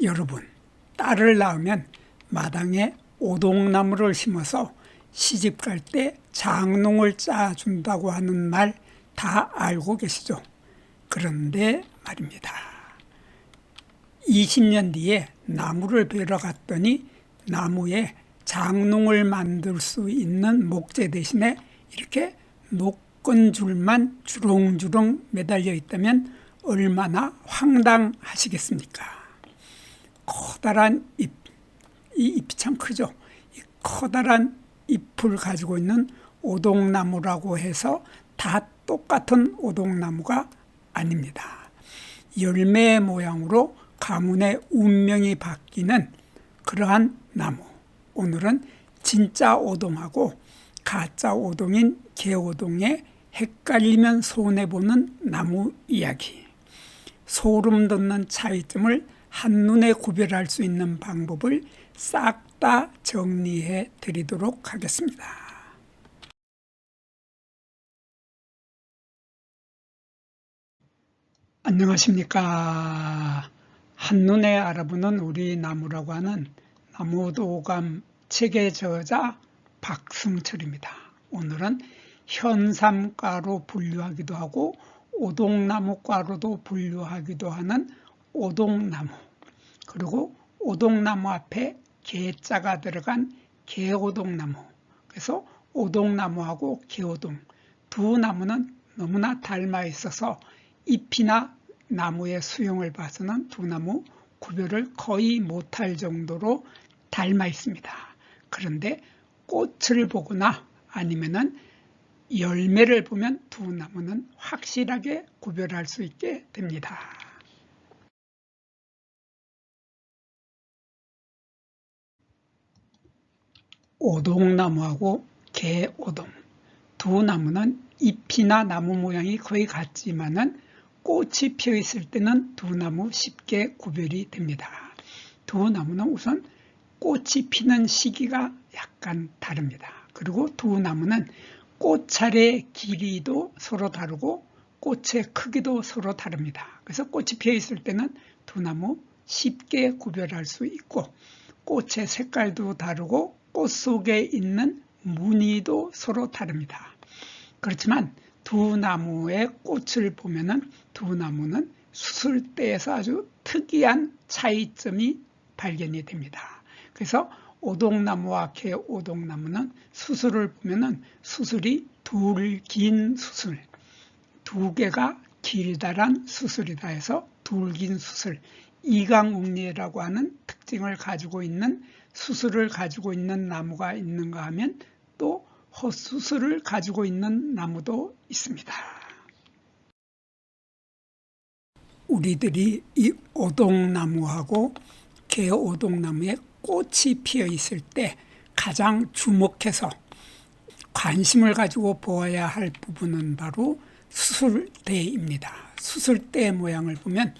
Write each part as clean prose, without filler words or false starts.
여러분, 딸을 낳으면 마당에 오동나무를 심어서 시집갈 때 장롱을 짜준다고 하는 말 다 알고 계시죠? 그런데 말입니다. 20년 뒤에 나무를 베러 갔더니 나무에 장롱을 만들 수 있는 목재 대신에 이렇게 높은 줄만 주렁주렁 매달려 있다면 얼마나 황당하시겠습니까? 커다란 잎, 이 잎이 참 크죠? 이 커다란 잎을 가지고 있는 오동나무라고 해서 다 똑같은 오동나무가 아닙니다. 열매 모양으로 가문의 운명이 바뀌는 그러한 나무. 오늘은 진짜 오동하고 가짜 오동인 개오동에 헷갈리면 손해보는 나무 이야기. 소름 돋는 차이점을 한눈에 구별할 수 있는 방법을 싹 다 정리해 드리도록 하겠습니다. 안녕하십니까. 한눈에 알아보는 우리 나무라고 하는 나무도감 책의 저자 박승철입니다. 오늘은 현삼과로 분류하기도 하고 오동나무과로도 분류하기도 하는 오동나무, 그리고 오동나무 앞에 개자가 들어간 개오동나무, 그래서 오동나무하고 개오동 두 나무는 너무나 닮아 있어서 잎이나 나무의 수용을 봐서는 두 나무 구별을 거의 못할 정도로 닮아 있습니다. 그런데 꽃을 보거나 아니면은 열매를 보면 두 나무는 확실하게 구별할 수 있게 됩니다. 오동나무하고 개오동 두 나무는 잎이나 나무 모양이 거의 같지만은 꽃이 피어 있을 때는 두 나무 쉽게 구별이 됩니다. 두 나무는 우선 꽃이 피는 시기가 약간 다릅니다. 그리고 두 나무는 꽃차례의 길이도 서로 다르고 꽃의 크기도 서로 다릅니다. 그래서 꽃이 피어 있을 때는 두 나무 쉽게 구별할 수 있고 꽃의 색깔도 다르고 꽃 속에 있는 무늬도 서로 다릅니다. 그렇지만 두 나무의 꽃을 보면은 두 나무는 수술대에서 아주 특이한 차이점이 발견이 됩니다. 그래서 오동나무와 개오동나무는 수술을 보면은 수술이 둘 긴 수술, 두 개가 길다란 수술이다 해서 둘 긴 수술, 이강웅리라고 하는 특징을 가지고 있는 수술을 가지고 있는 나무가 있는가 하면 또 헛수술을 가지고 있는 나무도 있습니다. 우리들이 이 오동나무하고 개오동나무에 꽃이 피어 있을 때 가장 주목해서 관심을 가지고 보아야 할 부분은 바로 수술대입니다. 수술대 모양을 보면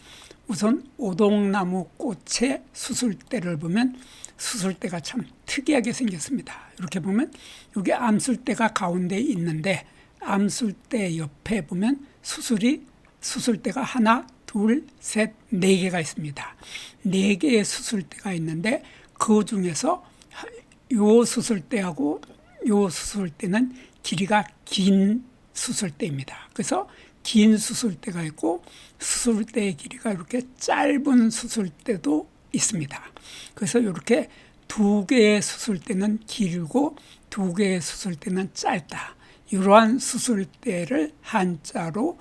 우선 오동나무 꽃의 수술대를 보면 수술대가 참 특이하게 생겼습니다. 이렇게 보면 여기 암술대가 가운데 있는데 암술대 옆에 보면 수술대가 하나, 둘, 셋, 네 개가 있습니다. 네 개의 수술대가 있는데 그 중에서 요 수술대하고 요 수술대는 길이가 긴 수술대입니다. 그래서 긴 수술대가 있고 수술대의 길이가 이렇게 짧은 수술대도 있습니다. 그래서 이렇게 두 개의 수술대는 길고 두 개의 수술대는 짧다. 이러한 수술대를 한자로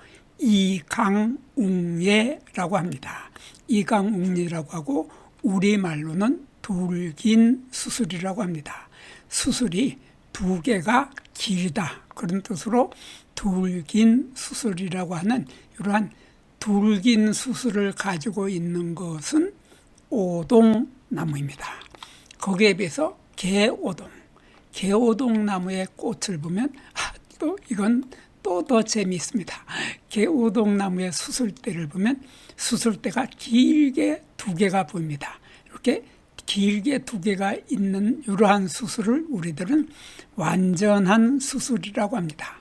이강웅예라고 합니다. 이강웅리라고 하고 우리말로는 둘긴 수술이라고 합니다. 수술이 두 개가 길다 그런 뜻으로 둘긴 수술이라고 하는 이러한 둘긴 수술을 가지고 있는 것은 오동나무입니다. 거기에 비해서 개오동 나무의 꽃을 보면 또 이건 또 더 재미있습니다. 개오동 나무의 수술대를 보면 수술대가 길게 두 개가 보입니다. 이렇게 길게 두 개가 있는 이러한 수술을 우리들은 완전한 수술이라고 합니다.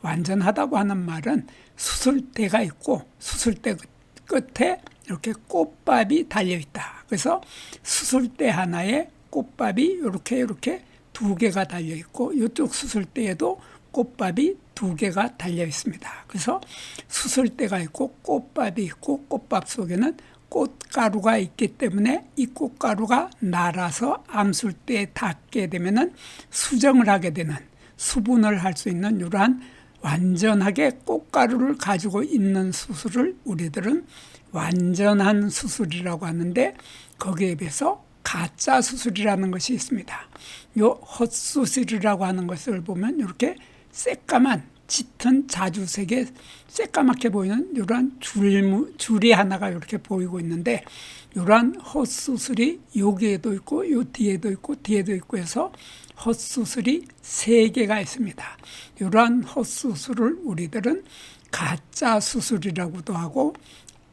완전하다고 하는 말은 수술대가 있고 수술대 끝에 이렇게 꽃밥이 달려있다. 그래서 수술대 하나에 꽃밥이 이렇게 두 개가 달려 있고 이쪽 수술대에도 꽃밥이 두 개가 달려 있습니다. 그래서 수술대가 있고 꽃밥이 있고 꽃밥 속에는 꽃가루가 있기 때문에 이 꽃가루가 날아서 암술대에 닿게 되면은 수정을 하게 되는, 수분을 할 수 있는 이러한 완전하게 꽃가루를 가지고 있는 수술을 우리들은 완전한 수술이라고 하는데, 거기에 비해서 가짜 수술이라는 것이 있습니다. 요 헛수술이라고 하는 것을 보면 이렇게 새까만 짙은 자주색의 새까맣게 보이는 이러한 줄이 하나가 이렇게 보이고 있는데, 이러한 헛수술이 여기에도 있고 요 뒤에도 있고 뒤에도 있고 해서 헛수술이 3개가 있습니다. 이러한 헛수술을 우리들은 가짜 수술이라고도 하고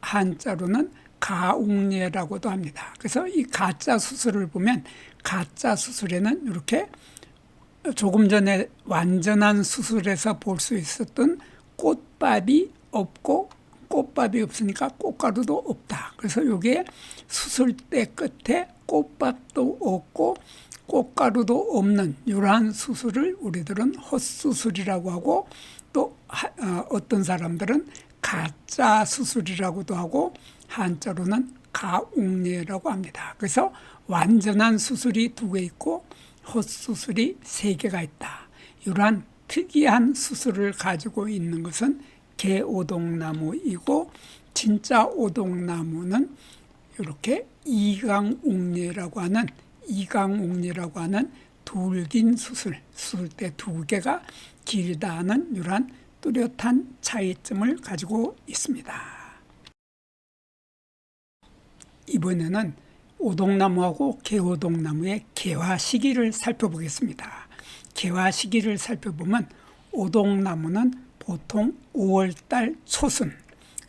한자로는 가옥례라고도 합니다. 그래서 이 가짜 수술을 보면 가짜 수술에는 이렇게 조금 전에 완전한 수술에서 볼 수 있었던 꽃밥이 없고, 꽃밥이 없으니까 꽃가루도 없다. 그래서 여기에 수술대 끝에 꽃밥도 없고 꽃가루도 없는 이러한 수술을 우리들은 헛수술이라고 하고, 또 어떤 사람들은 가짜 수술이라고도 하고 한자로는 가옥례라고 합니다. 그래서 완전한 수술이 2개 있고 헛수술이 3개가 있다. 이러한 특이한 수술을 가지고 있는 것은 개오동나무이고, 진짜 오동나무는 이렇게 이강옥례라고 하는 둘긴 수술대 2개가 길다 하는 이러한 뚜렷한 차이점을 가지고 있습니다. 이번에는 오동나무하고 개오동나무의 개화 시기를 살펴보겠습니다. 개화 시기를 살펴보면 오동나무는 보통 5월달 초순,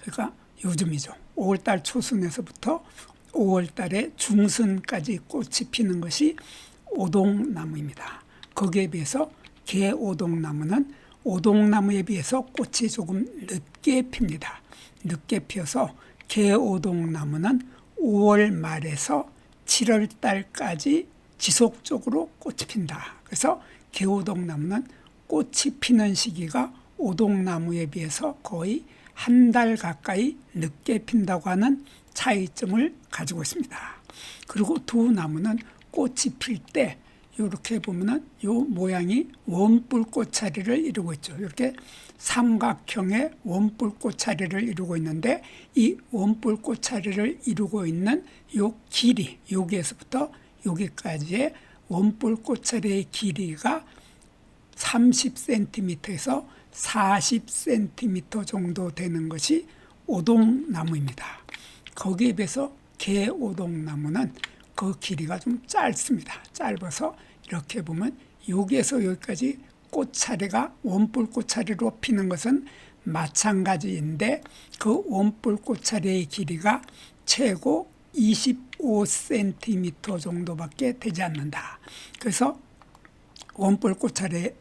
그러니까 요즘이죠. 5월달 초순에서부터 5월달에 중순까지 꽃이 피는 것이 오동나무입니다. 거기에 비해서 개오동나무는 오동나무에 비해서 꽃이 조금 늦게 핍니다. 늦게 피어서 개오동나무는 5월 말에서 7월 달까지 지속적으로 꽃이 핀다. 그래서 개오동나무는 꽃이 피는 시기가 오동나무에 비해서 거의 한 달 가까이 늦게 핀다고 하는 차이점을 가지고 있습니다. 그리고 두 나무는 꽃이 필 때 이렇게 보면은 이 모양이 원뿔 꽃차리를 이루고 있죠. 이렇게 삼각형의 원뿔 꽃차리를 이루고 있는데, 이 원뿔 꽃차리를 이루고 있는 이 길이, 여기에서부터 여기까지의 원뿔 꽃차리의 길이가 30cm에서 40cm 정도 되는 것이 오동나무입니다. 거기에 비해서 개오동나무는 그 길이가 좀 짧습니다. 짧아서 이렇게 보면 여기에서 여기까지 꽃차례가 원뿔 꽃차례로 피는 것은 마찬가지인데, 그 원뿔 꽃차례의 길이가 최고 25cm 정도밖에 되지 않는다. 그래서 원뿔 꽃차례의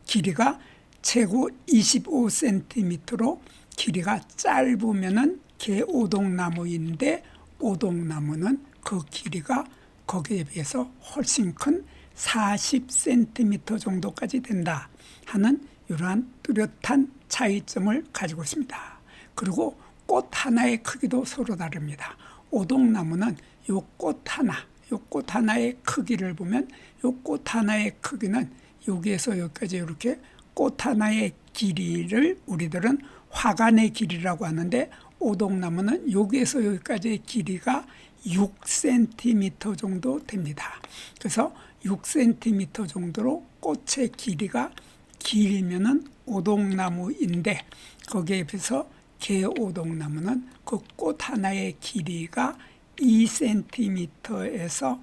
길이가 최고 25cm로 길이가 짧으면은 개오동나무인데, 오동나무는 그 길이가 거기에 비해서 훨씬 큰 40cm 정도까지 된다 하는 이러한 뚜렷한 차이점을 가지고 있습니다. 그리고 꽃 하나의 크기도 서로 다릅니다. 오동나무는 이 꽃 하나의 크기를 보면 이 꽃 하나의 크기는 여기에서 여기까지 이렇게 꽃 하나의 길이를 우리들은 화관의 길이라고 하는데, 오동나무는 여기에서 여기까지의 길이가 6cm 정도 됩니다. 그래서 6cm 정도로 꽃의 길이가 길면은 오동나무인데, 거기에 비해서 개오동나무는 그 꽃 하나의 길이가 2cm에서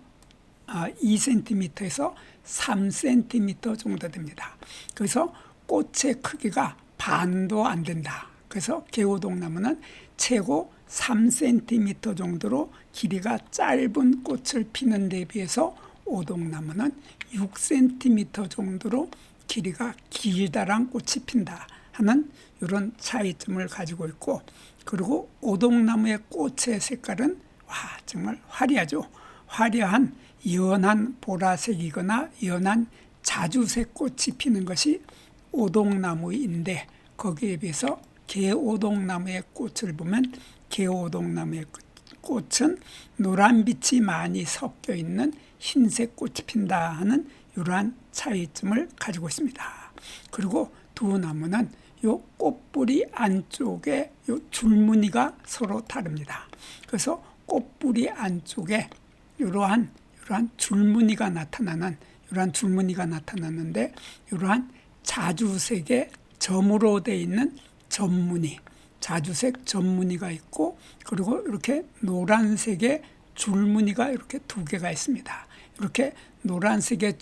3cm 정도 됩니다. 그래서 꽃의 크기가 반도 안 된다. 그래서 개오동나무는 최고 3cm 정도로 길이가 짧은 꽃을 피는 데 비해서 오동나무는 6cm 정도로 길이가 길다란 꽃이 핀다 하는 이런 차이점을 가지고 있고, 그리고 오동나무의 꽃의 색깔은 와, 정말 화려하죠. 화려한 연한 보라색이거나 연한 자주색 꽃이 피는 것이 오동나무인데, 거기에 비해서 개오동나무의 꽃을 보면 개오동나무의 꽃은 노란빛이 많이 섞여 있는 흰색 꽃이 핀다 하는 이러한 차이점을 가지고 있습니다. 그리고 두 나무는 요 꽃뿌리 안쪽에 요 줄무늬가 서로 다릅니다. 그래서 꽃뿌리 안쪽에 이러한 줄무늬가 나타나는데, 이러한 자주색의 점으로 되어 있는 점무늬, 자주색 점무늬가 있고, 그리고 이렇게 노란색의 줄무늬가 이렇게 두 개가 있습니다. 이렇게 노란색의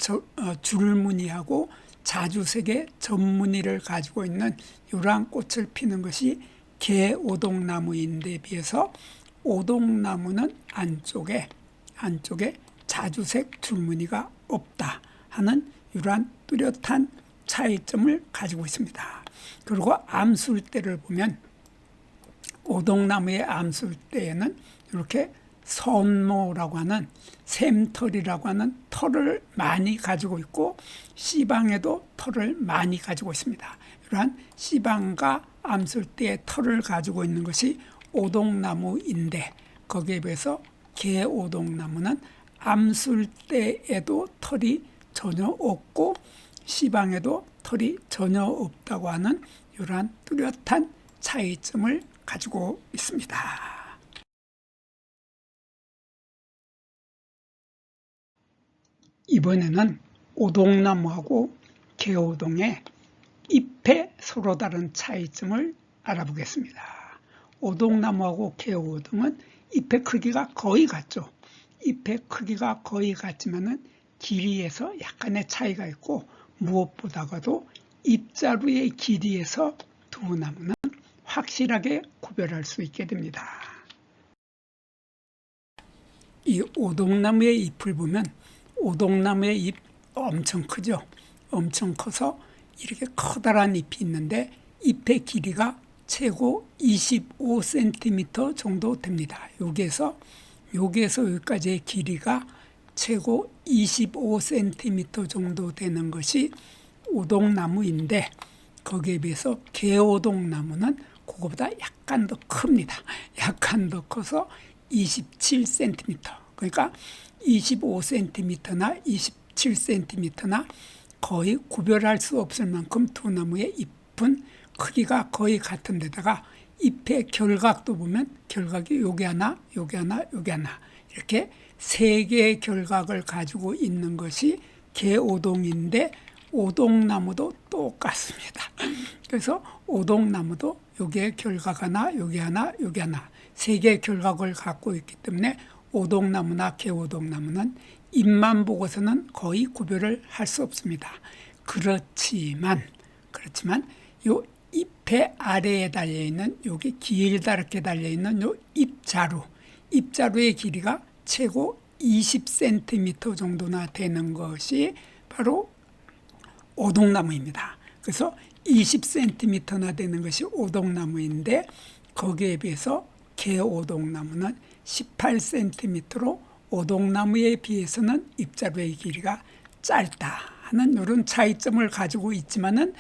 줄무늬하고 자주색의 점무늬를 가지고 있는 이러한 꽃을 피는 것이 개오동나무인데 비해서 오동나무는 안쪽에 자주색 줄무늬가 없다 하는 이러한 뚜렷한 차이점을 가지고 있습니다. 그리고 암술대를 보면 오동나무의 암술대에는 이렇게 선모라고 하는 샘털이라고 하는 털을 많이 가지고 있고, 씨방에도 털을 많이 가지고 있습니다. 이러한 씨방과 암술대의 털을 가지고 있는 것이 오동나무인데, 거기에 비해서 개오동나무는 암술대에도 털이 전혀 없고 씨방에도 털이 전혀 없다고 하는 이러한 뚜렷한 차이점을 가지고 있습니다. 이번에는 오동나무하고 개오동의 잎의 서로 다른 차이점을 알아보겠습니다. 오동나무하고 개오동은 잎의 크기가 거의 같죠. 잎의 크기가 거의 같지만은 길이에서 약간의 차이가 있고, 무엇보다도 잎자루의 길이에서 두 나무는 확실하게 구별할 수 있게 됩니다. 이 오동나무의 잎을 보면 오동나무의 잎 엄청 크죠. 엄청 커서 이렇게 커다란 잎이 있는데, 잎의 길이가 최고 25cm 정도 됩니다. 여기에서 여기까지의 길이가 최고 25cm 정도 되는 것이 오동나무인데, 거기에 비해서 개오동나무는 그거보다 약간 더 큽니다. 약간 더 커서 27cm. 그러니까 25cm나 27cm나 거의 구별할 수 없을 만큼 두 나무의 잎은 크기가 거의 같은 데다가 잎의 결각도 보면 결각이 여기 하나, 여기 하나, 여기 하나 이렇게 세 개의 결각을 가지고 있는 것이 개오동인데, 오동나무도 똑같습니다. 그래서 오동나무도 여기에 결각 하나, 여기 하나, 여기 하나 세 개의 결각을 갖고 있기 때문에 오동나무나 개오동나무는 잎만 보고서는 거의 구별을 할 수 없습니다. 그렇지만 요 잎의 아래에 달려있는, 여기 길다랗게 달려있는 요 잎자루의 길이가 최고 20cm 정도나 되는 것이 바로 오동나무입니다. 그래서 20cm나 되는 것이 오동나무인데, 거기에 비해서 개오동나무는 18cm로 오동나무에 비해서는 잎자루의 길이가 짧다 하는 이런 차이점을 가지고 있지만은,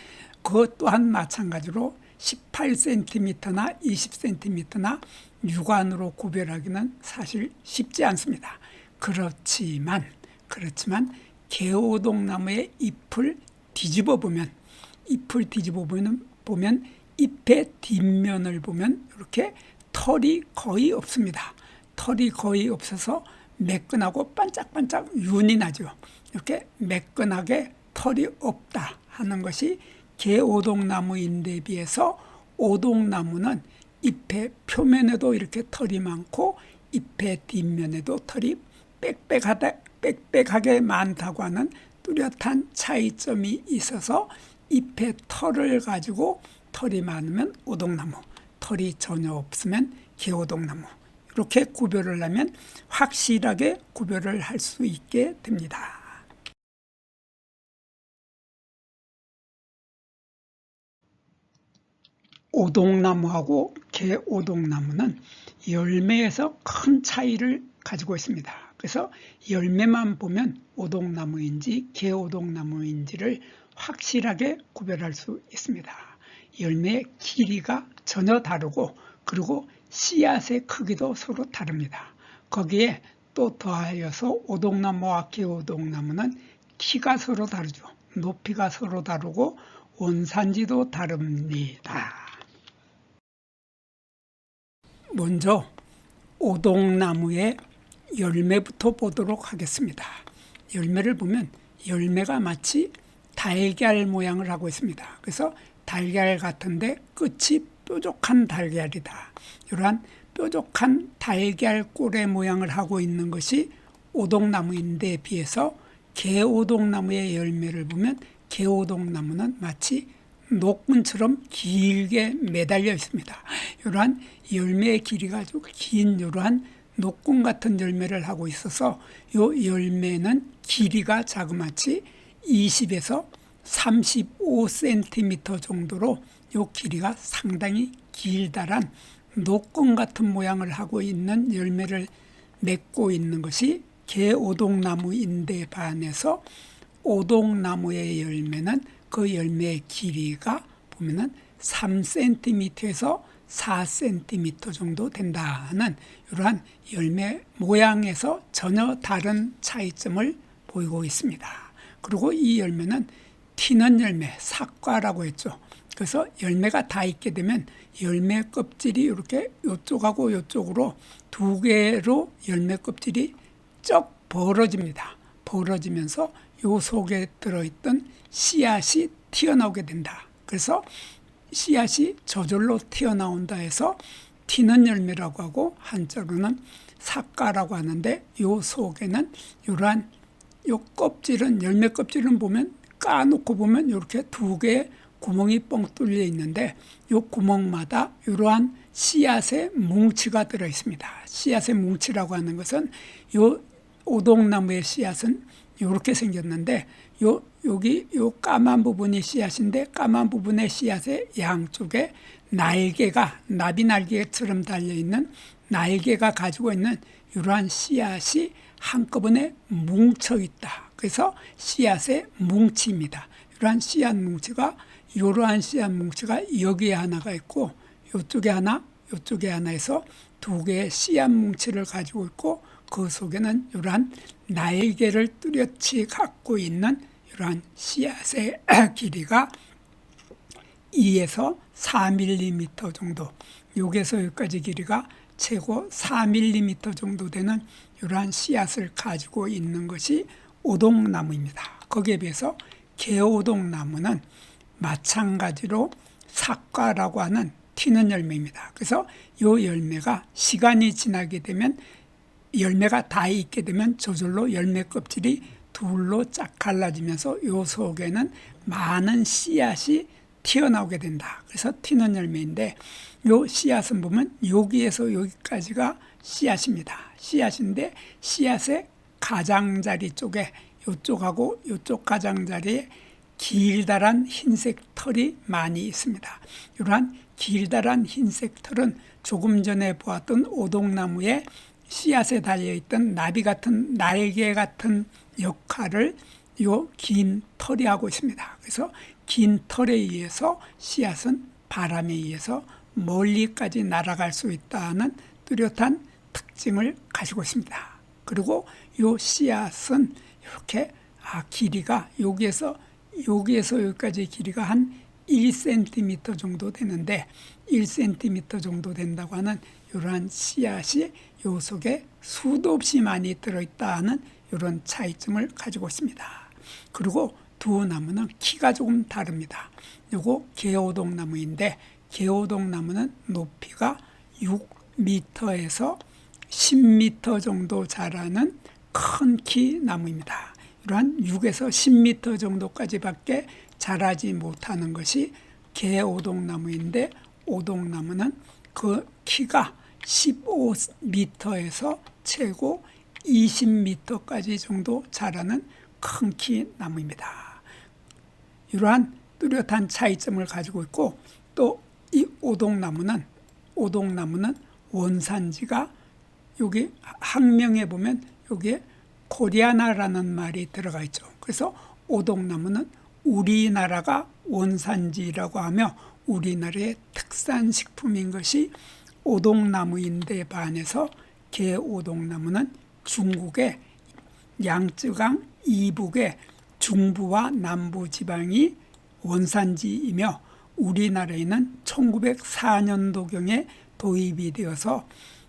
그것 또한 마찬가지로 18cm나 20cm나 육안으로 구별하기는 사실 쉽지 않습니다. 그렇지만 개오동나무의 잎을 뒤집어 보면 잎의 뒷면을 보면 이렇게 털이 거의 없습니다. 털이 거의 없어서 매끈하고 반짝반짝 윤이 나죠. 이렇게 매끈하게 털이 없다 하는 것이 개오동나무인데 비해서 오동나무는 잎의 표면에도 이렇게 털이 많고 잎의 뒷면에도 털이 빽빽하게 많다고 하는 뚜렷한 차이점이 있어서, 잎의 털을 가지고 털이 많으면 오동나무, 털이 전혀 없으면 개오동나무, 이렇게 구별을 하면 확실하게 구별을 할 수 있게 됩니다. 오동나무하고 개오동나무는 열매에서 큰 차이를 가지고 있습니다. 그래서 열매만 보면 오동나무인지 개오동나무인지를 확실하게 구별할 수 있습니다. 열매의 길이가 전혀 다르고 그리고 씨앗의 크기도 서로 다릅니다. 거기에 또 더하여서 오동나무와 개오동나무는 키가 서로 다르죠. 높이가 서로 다르고 원산지도 다릅니다. 먼저 오동나무의 열매부터 보도록 하겠습니다. 열매를 보면 열매가 마치 달걀 모양을 하고 있습니다. 그래서 달걀 같은데 끝이 뾰족한 달걀이다. 이러한 뾰족한 달걀 꼴의 모양을 하고 있는 것이 오동나무인데 비해서 개오동나무의 열매를 보면 개오동나무는 마치 녹근처럼 길게 매달려 있습니다. 이러한 열매의 길이가 아주 긴 이러한 녹근 같은 열매를 하고 있어서 이 열매는 길이가 자그마치 20에서 35cm 정도로 이 길이가 상당히 길다란 녹근 같은 모양을 하고 있는 열매를 맺고 있는 것이 개오동나무인데 반해서 오동나무의 열매는 그 열매의 길이가 보면은 3cm에서 4cm 정도 된다는 이러한 열매 모양에서 전혀 다른 차이점을 보이고 있습니다. 그리고 이 열매는 튀는 열매, 삭과라고 했죠. 그래서 열매가 다 있게 되면 열매 껍질이 이렇게 이쪽하고 이쪽으로 두 개로 열매 껍질이 쩍 벌어집니다. 벌어지면서 요 속에 들어있던 씨앗이 튀어나오게 된다. 그래서 씨앗이 저절로 튀어나온다 해서 튀는 열매라고 하고 한자로는 삭과라고 하는데 요 속에는 이러한 요 껍질은 열매 껍질은 보면 까놓고 보면 이렇게 두 개의 구멍이 뻥 뚫려 있는데 요 구멍마다 이러한 씨앗의 뭉치가 들어 있습니다. 씨앗의 뭉치라고 하는 것은 요 오동나무의 씨앗은 이렇게 생겼는데 여기 요 까만 부분이 씨앗인데 까만 부분의 씨앗의 양쪽에 날개가 나비 날개처럼 달려 있는 날개가 가지고 있는 이러한 씨앗이 한꺼번에 뭉쳐 있다. 그래서 씨앗의 뭉치입니다. 이러한 씨앗 뭉치가 이러한 씨앗 뭉치가 여기에 하나가 있고 이쪽에 하나, 이쪽에 하나 해서 두 개의 씨앗 뭉치를 가지고 있고 그 속에는 이러한 날개를 뚜렷이 갖고 있는 이러한 씨앗의 길이가 2에서 4mm 정도, 여기에서 여기까지 길이가 최고 4mm 정도 되는 이러한 씨앗을 가지고 있는 것이 오동나무입니다. 거기에 비해서 개오동나무는 마찬가지로 삭과라고 하는 튀는 열매입니다. 그래서 이 열매가 시간이 지나게 되면 열매가 다 익게 되면 저절로 열매 껍질이 둘로 쫙 갈라지면서 이 속에는 많은 씨앗이 튀어나오게 된다. 그래서 튀는 열매인데 이 씨앗은 보면 여기에서 여기까지가 씨앗입니다. 씨앗인데 씨앗의 가장자리 쪽에 이쪽하고 이쪽 가장자리에 길다란 흰색 털이 많이 있습니다. 이러한 길다란 흰색 털은 조금 전에 보았던 오동나무의 씨앗에 달려있던 나비 같은 날개 같은 역할을 요 긴 털이 하고 있습니다. 그래서 긴 털에 의해서 씨앗은 바람에 의해서 멀리까지 날아갈 수 있다는 뚜렷한 특징을 가지고 있습니다. 그리고 요 씨앗은 이렇게 길이가 여기에서 여기까지 길이가 한 1cm 정도 되는데 1cm 정도 된다고 하는 이러한 씨앗이 요 속에 수도 없이 많이 들어있다는 이런 차이점을 가지고 있습니다. 그리고 두 나무는 키가 조금 다릅니다. 요거 개오동나무인데 개오동나무는 높이가 6m에서 10m 정도 자라는 큰 키 나무입니다. 이러한 6에서 10m 정도까지밖에 자라지 못하는 것이 개오동나무인데 오동나무는 그 키가 15m에서 최고 20m까지 정도 자라는 큰 키 나무입니다. 이러한 뚜렷한 차이점을 가지고 있고 또 이 오동나무는 원산지가 여기 학명에 보면 여기에 코리아나라는 말이 들어가 있죠. 그래서 오동나무는 우리나라가 원산지라고 하며 우리나라의 특산식품인 것이 오동나무인데 반해서 개오동나무는 중국의 양쯔강 이북의 중부와 남부 지방이 원산지이며 우리나라에는 1904년도경에 도입이 되어서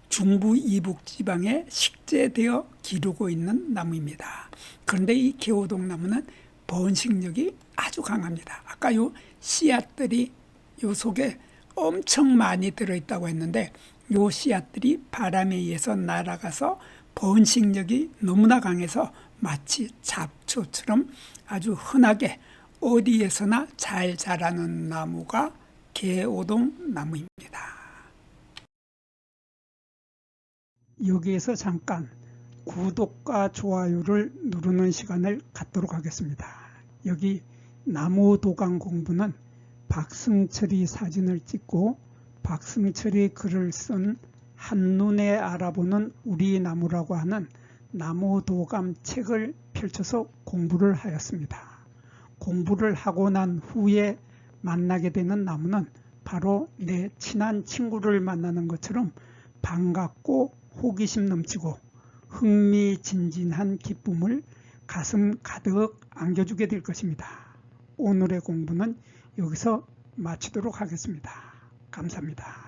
중부 이북 지방에 식재되어 기르고 있는 나무입니다. 그런데 이 개오동나무는 번식력이 아주 강합니다. 아까 요 씨앗들이 요 속에 엄청 많이 들어있다고 했는데 요 씨앗들이 바람에 의해서 날아가서 번식력이 너무나 강해서 마치 잡초처럼 아주 흔하게 어디에서나 잘 자라는 나무가 개오동 나무입니다. 여기에서 잠깐 구독과 좋아요를 누르는 시간을 갖도록 하겠습니다. 여기 나무도감 공부는 박승철이 사진을 찍고 박승철이 글을 쓴 한눈에 알아보는 우리 나무라고 하는 나무도감 책을 펼쳐서 공부를 하였습니다. 공부를 하고 난 후에 만나게 되는 나무는 바로 내 친한 친구를 만나는 것처럼 반갑고 호기심 넘치고 흥미진진한 기쁨을 가슴 가득 안겨주게 될 것입니다. 오늘의 공부는 여기서 마치도록 하겠습니다. 감사합니다.